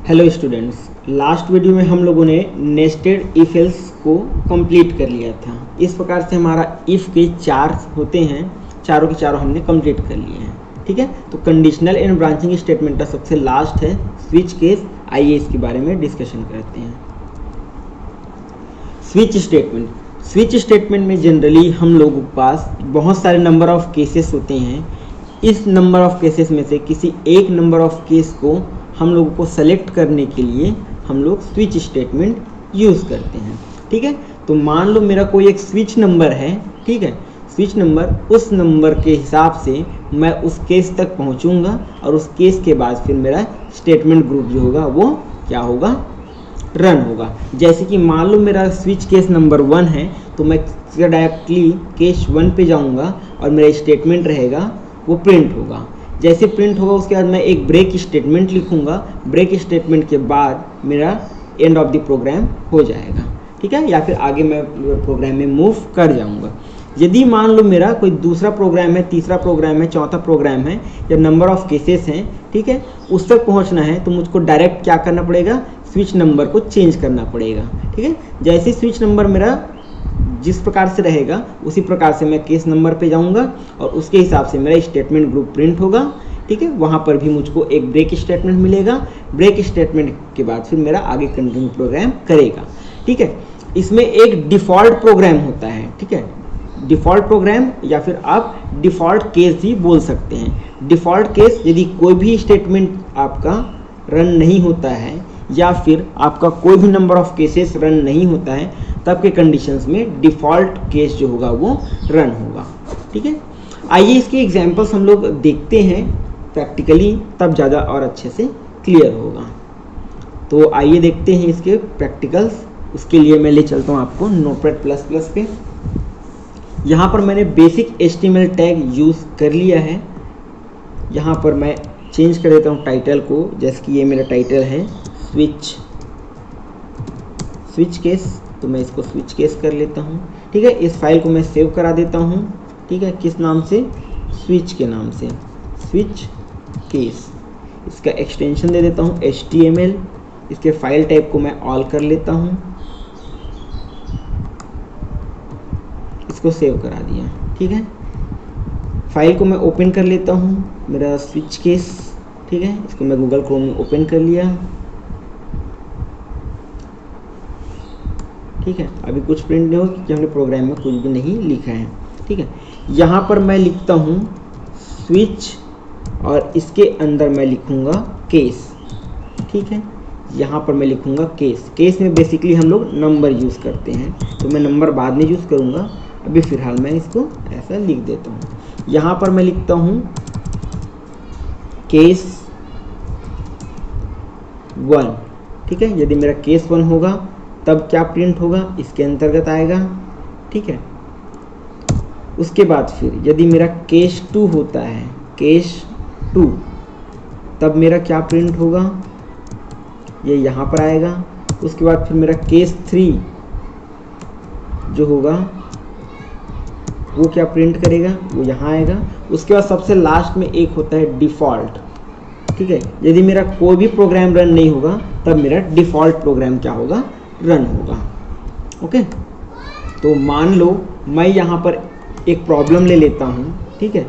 Hello students, last video में हम लोगों ने नेस्टेड इफ एल्स को कंप्लीट कर लिया था। इस प्रकार से हमारा इफ के चार होते हैं, चारों के चारों हमने कंप्लीट कर लिए हैं। ठीक है, तो कंडीशनल एंड ब्रांचिंग स्टेटमेंट का सबसे लास्ट है स्विच केस। आइए इसके बारे में डिस्कशन करते हैं। स्विच स्टेटमेंट में जनरली हम लोगों के पास बहुत सारे नंबर ऑफ केसेस होते हैं। इस नंबर ऑफ केसेस में से किसी एक नंबर ऑफ केस को हम लोगों को सेलेक्ट करने के लिए हम लोग स्विच स्टेटमेंट यूज़ करते हैं। ठीक है, तो मान लो मेरा कोई एक स्विच नंबर है। ठीक है, स्विच नंबर, उस नंबर के हिसाब से मैं उस केस तक पहुंचूंगा और उस केस के बाद फिर मेरा स्टेटमेंट ग्रुप जो होगा वो क्या होगा, रन होगा। जैसे कि मान लो मेरा स्विच केस नंबर 1 है, तो मैं डायरेक्टली केस 1 पे जाऊंगा और मेरा स्टेटमेंट रहेगा वो प्रिंट होगा। जैसे प्रिंट होगा उसके बाद मैं एक ब्रेक स्टेटमेंट लिखूंगा। ब्रेक स्टेटमेंट के बाद मेरा एंड ऑफ द प्रोग्राम हो जाएगा। ठीक है, या फिर आगे मैं प्रोग्राम में मूव कर जाऊंगा। यदि मान लो मेरा कोई दूसरा प्रोग्राम है, तीसरा प्रोग्राम है, चौथा प्रोग्राम है, या नंबर ऑफ केसेस हैं, ठीक है, उस तक पहुंचना है तो मुझको डायरेक्ट क्या करना पड़ेगा, स्विच नंबर को चेंज करना पड़ेगा। ठीक है, जैसे स्विच नंबर मेरा जिस प्रकार से रहेगा उसी प्रकार से मैं केस नंबर पे जाऊंगा और उसके हिसाब से मेरा स्टेटमेंट ग्रुप प्रिंट होगा। ठीक है, वहां पर भी मुझको एक ब्रेक स्टेटमेंट मिलेगा। ब्रेक स्टेटमेंट के बाद फिर मेरा आगे कंटिन्यू प्रोग्राम करेगा। ठीक है, इसमें एक डिफ़ॉल्ट प्रोग्राम होता है। ठीक है, डिफ़ॉल्ट प्रोग्राम या फिर आप डिफ़ॉल्ट केस भी बोल सकते हैं। डिफ़ॉल्ट केस, यदि कोई भी स्टेटमेंट आपका रन नहीं होता है या फिर आपका कोई भी नंबर ऑफ केसेस रन नहीं होता है, तब के कंडीशंस में डिफ़ॉल्ट केस जो होगा वो रन होगा। ठीक है, आइए इसके एग्जांपल्स हम लोग देखते हैं प्रैक्टिकली, तब ज़्यादा और अच्छे से क्लियर होगा। तो आइए देखते हैं इसके प्रैक्टिकल्स। उसके लिए मैं ले चलता हूँ आपको नोटपैड++ पे। यहाँ पर मैंने बेसिक HTML टैग यूज़ कर लिया है। यहाँ पर मैं चेंज कर देता हूँ टाइटल को, जैसे कि ये मेरा टाइटल है स्विच केस, तो मैं इसको स्विच केस कर लेता हूँ। ठीक है, इस फाइल को मैं सेव करा देता हूँ। ठीक है, किस नाम से, स्विच के नाम से, स्विच केस। इसका एक्सटेंशन दे देता हूँ HTML। इसके फाइल टाइप को मैं ऑल कर लेता हूँ, इसको सेव करा दिया। ठीक है, फाइल को मैं ओपन कर लेता हूँ, मेरा स्विच केस। ठीक है, इसको मैं गूगल क्रोम में ओपन कर लिया। ठीक है, अभी कुछ प्रिंट नहीं हो क्योंकि हमने प्रोग्राम में कुछ भी नहीं लिखा है। ठीक है, यहाँ पर मैं लिखता हूँ स्विच और इसके अंदर मैं लिखूँगा केस। ठीक है, यहाँ पर मैं लिखूँगा केस। केस में बेसिकली हम लोग नंबर यूज़ करते हैं, तो मैं नंबर बाद में यूज़ करूँगा। अभी फ़िलहाल मैं इसको ऐसा लिख देता हूँ। यहाँ पर मैं लिखता हूँ केस 1। ठीक है, यदि मेरा केस 1 होगा तब क्या प्रिंट होगा, इसके अंतर्गत आएगा। ठीक है, उसके बाद फिर यदि मेरा केस 2 होता है, केस 2, तब मेरा क्या प्रिंट होगा, ये यहाँ पर आएगा। उसके बाद फिर मेरा केस 3 जो होगा वो क्या प्रिंट करेगा, वो यहाँ आएगा। उसके बाद सबसे लास्ट में एक होता है डिफ़ॉल्ट। ठीक है, यदि मेरा कोई भी प्रोग्राम रन नहीं होगा तब मेरा डिफ़ॉल्ट प्रोग्राम क्या होगा, रन होगा। ओके, तो मान लो मैं यहाँ पर एक प्रॉब्लम ले लेता हूँ। ठीक है,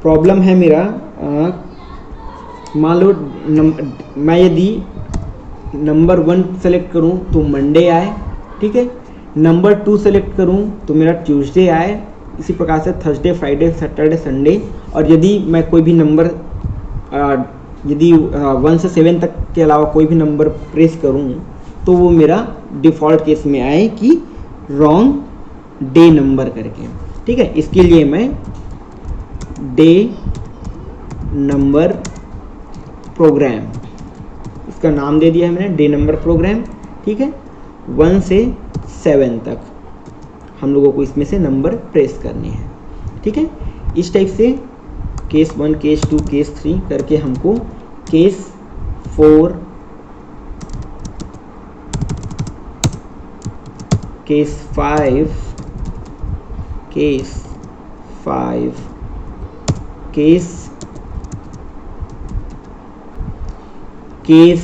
प्रॉब्लम है मेरा, मान लो मैं यदि नंबर 1 सेलेक्ट करूँ तो मंडे आए। ठीक है, नंबर 2 सेलेक्ट करूँ तो मेरा ट्यूसडे आए। इसी प्रकार से थर्सडे, फ्राइडे, सैटरडे, संडे। और यदि मैं कोई भी नंबर यदि 1 से 7 तक के अलावा कोई भी नंबर प्रेस करूँ तो वो मेरा डिफ़ॉल्ट केस में आए कि रॉन्ग डे नंबर करके। ठीक है, इसके लिए मैं डे नंबर प्रोग्राम, इसका नाम दे दिया है मैंने, डे नंबर प्रोग्राम। ठीक है, 1 से 7 तक हम लोगों को इसमें से नंबर प्रेस करने हैं। ठीक है, इस टाइप से केस 1, केस 2, केस 3 करके हमको केस 4, केस 5, केस 6,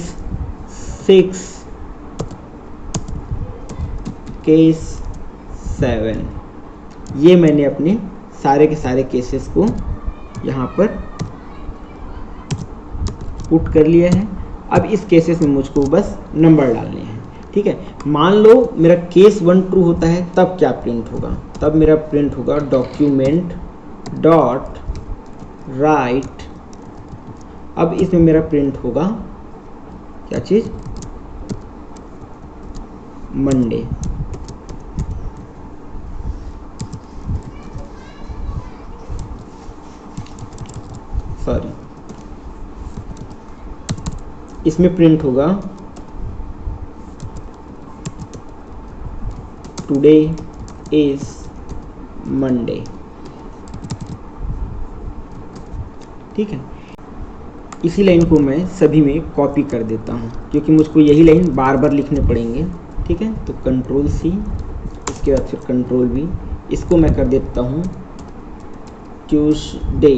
6 केस 7। ये मैंने अपने सारे के सारे केसेस को यहाँ पर पुट कर लिया है। अब इस केसेस में मुझको बस नंबर डालने हैं, ठीक है। मान लो मेरा केस 1 ट्रू होता है, तब क्या प्रिंट होगा? तब मेरा प्रिंट होगा डॉक्यूमेंट डॉट राइट। अब इसमें मेरा प्रिंट होगा क्या चीज़? मंडे। सॉरी, इसमें प्रिंट होगा टुडे इज मंडे, ठीक है। इसी लाइन को मैं सभी में कॉपी कर देता हूँ, क्योंकि मुझको यही लाइन बार बार लिखने पड़ेंगे, ठीक है। तो कंट्रोल सी, इसके बाद फिर कंट्रोल वी, इसको मैं कर देता हूँ ट्यूसडे,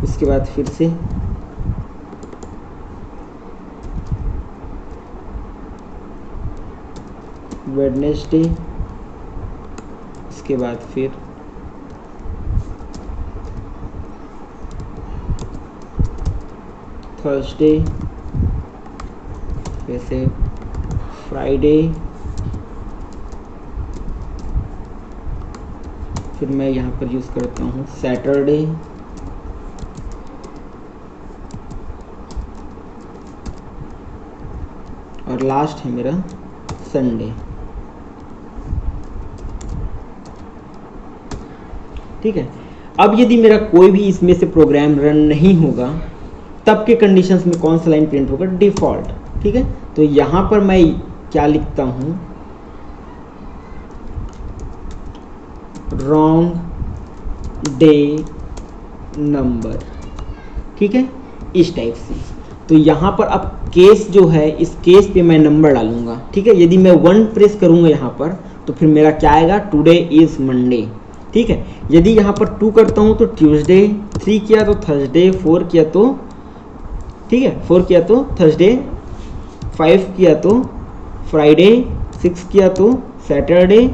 उसके बाद फिर से वेडनेसडे, इसके बाद फिर थर्सडे, वैसे फ्राइडे, फिर मैं यहाँ पर यूज़ करता हूँ सैटरडे, और लास्ट है मेरा संडे, ठीक है। अब यदि मेरा कोई भी इसमें से प्रोग्राम रन नहीं होगा, तब के कंडीशंस में कौन सा लाइन प्रिंट होगा? डिफ़ॉल्ट, ठीक है। तो यहाँ पर मैं क्या लिखता हूँ? रॉन्ग डे नंबर, ठीक है, इस टाइप से। तो यहाँ पर अब केस जो है, इस केस पे मैं नंबर डालूंगा, ठीक है। यदि मैं 1 प्रेस करूँगा यहाँ पर, तो फिर मेरा क्या आएगा? टुडे इज़ मंडे, ठीक है। यदि यहाँ पर 2 करता हूँ तो ट्यूसडे, 3 किया तो थर्सडे, 4 किया तो, ठीक है, 4 किया तो थर्सडे, 5 किया तो फ्राइडे, 6 किया तो सैटरडे,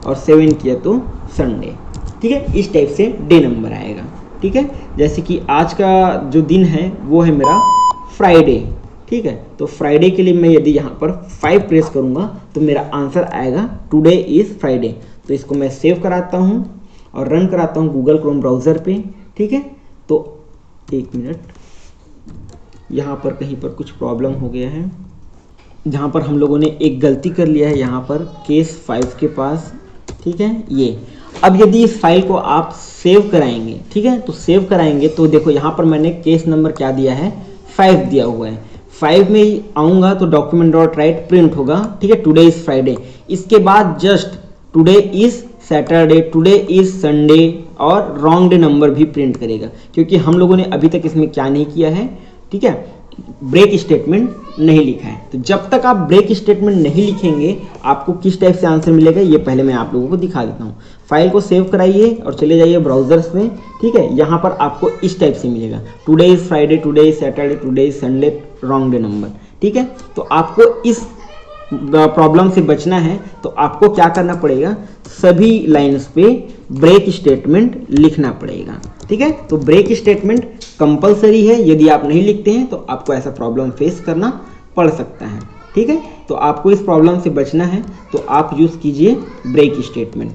और 7 किया तो संडे, ठीक है। इस टाइप से डे नंबर आएगा, ठीक है। जैसे कि आज का जो दिन है वो है मेरा फ्राइडे, ठीक है। तो फ्राइडे के लिए मैं यदि यहाँ पर 5 प्रेस करूँगा तो मेरा आंसर आएगा टुडे इज़ फ्राइडे। तो इसको मैं सेव कराता हूँ और रन कराता हूँ गूगल क्रोम ब्राउज़र पे, ठीक है। तो 1 मिनट, यहाँ पर कहीं पर कुछ प्रॉब्लम हो गया है, जहाँ पर हम लोगों ने एक गलती कर लिया है यहाँ पर केस 5 के पास, ठीक है। ये अब यदि इस फाइल को आप सेव कराएंगे, ठीक है, तो सेव कराएंगे तो देखो यहाँ पर मैंने केस नंबर क्या दिया है? 5 दिया हुआ है। 5 में ही आऊँगा तो डॉक्यूमेंट डॉट राइट प्रिंट होगा, ठीक है, टुडे इज़ फ्राइडे। इसके बाद just today is Saturday, today is Sunday, और रॉन्ग डे नंबर भी प्रिंट करेगा, क्योंकि हम लोगों ने अभी तक इसमें क्या नहीं किया है, ठीक है, ब्रेक स्टेटमेंट नहीं लिखा है। तो जब तक आप ब्रेक स्टेटमेंट नहीं लिखेंगे, आपको किस टाइप से आंसर मिलेगा ये पहले मैं आप लोगों को दिखा देता हूँ। फाइल को सेव कराइए और चले जाइए ब्राउजर्स में, ठीक है। यहाँ पर आपको इस टाइप से मिलेगा, today is Friday, today is Saturday, today is Sunday, wrong day number, ठीक है। तो आपको इस प्रॉब्लम से बचना है तो आपको क्या करना पड़ेगा? सभी लाइन्स पे ब्रेक स्टेटमेंट लिखना पड़ेगा, ठीक है। तो ब्रेक स्टेटमेंट कंपलसरी है, यदि आप नहीं लिखते हैं तो आपको ऐसा प्रॉब्लम फेस करना पड़ सकता है, ठीक है। तो आपको इस प्रॉब्लम से बचना है तो आप यूज़ कीजिए ब्रेक स्टेटमेंट,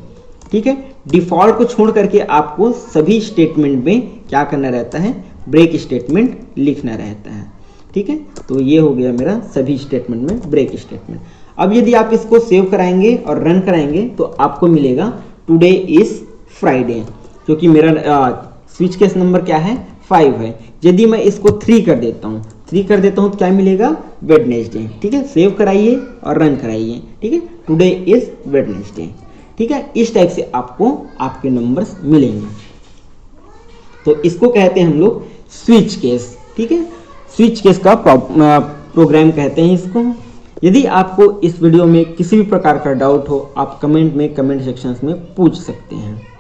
ठीक है। डिफ़ॉल्ट को छोड़ करके आपको सभी स्टेटमेंट में क्या करना रहता है? ब्रेक स्टेटमेंट लिखना रहता है, ठीक है। तो ये हो गया मेरा सभी स्टेटमेंट में ब्रेक स्टेटमेंट। अब यदि आप इसको सेव कराएंगे और रन कराएंगे तो आपको मिलेगा टुडे इज़ फ्राइडे, क्योंकि मेरा स्विच केस नंबर क्या है? 5 है। यदि मैं इसको 3 कर देता हूँ, 3 कर देता हूँ तो क्या मिलेगा? वेडनेसडे, ठीक है। सेव कराइए और रन कराइए, ठीक है, टुडे इज़ वेडनेसडे, ठीक है। इस टाइप से आपको आपके नंबर्स मिलेंगे। तो इसको कहते हैं हम लोग स्विच केस, ठीक है। स्विच केस का प्रोग्राम कहते हैं इसको। यदि आपको इस वीडियो में किसी भी प्रकार का डाउट हो, आप कमेंट सेक्शंस में पूछ सकते हैं।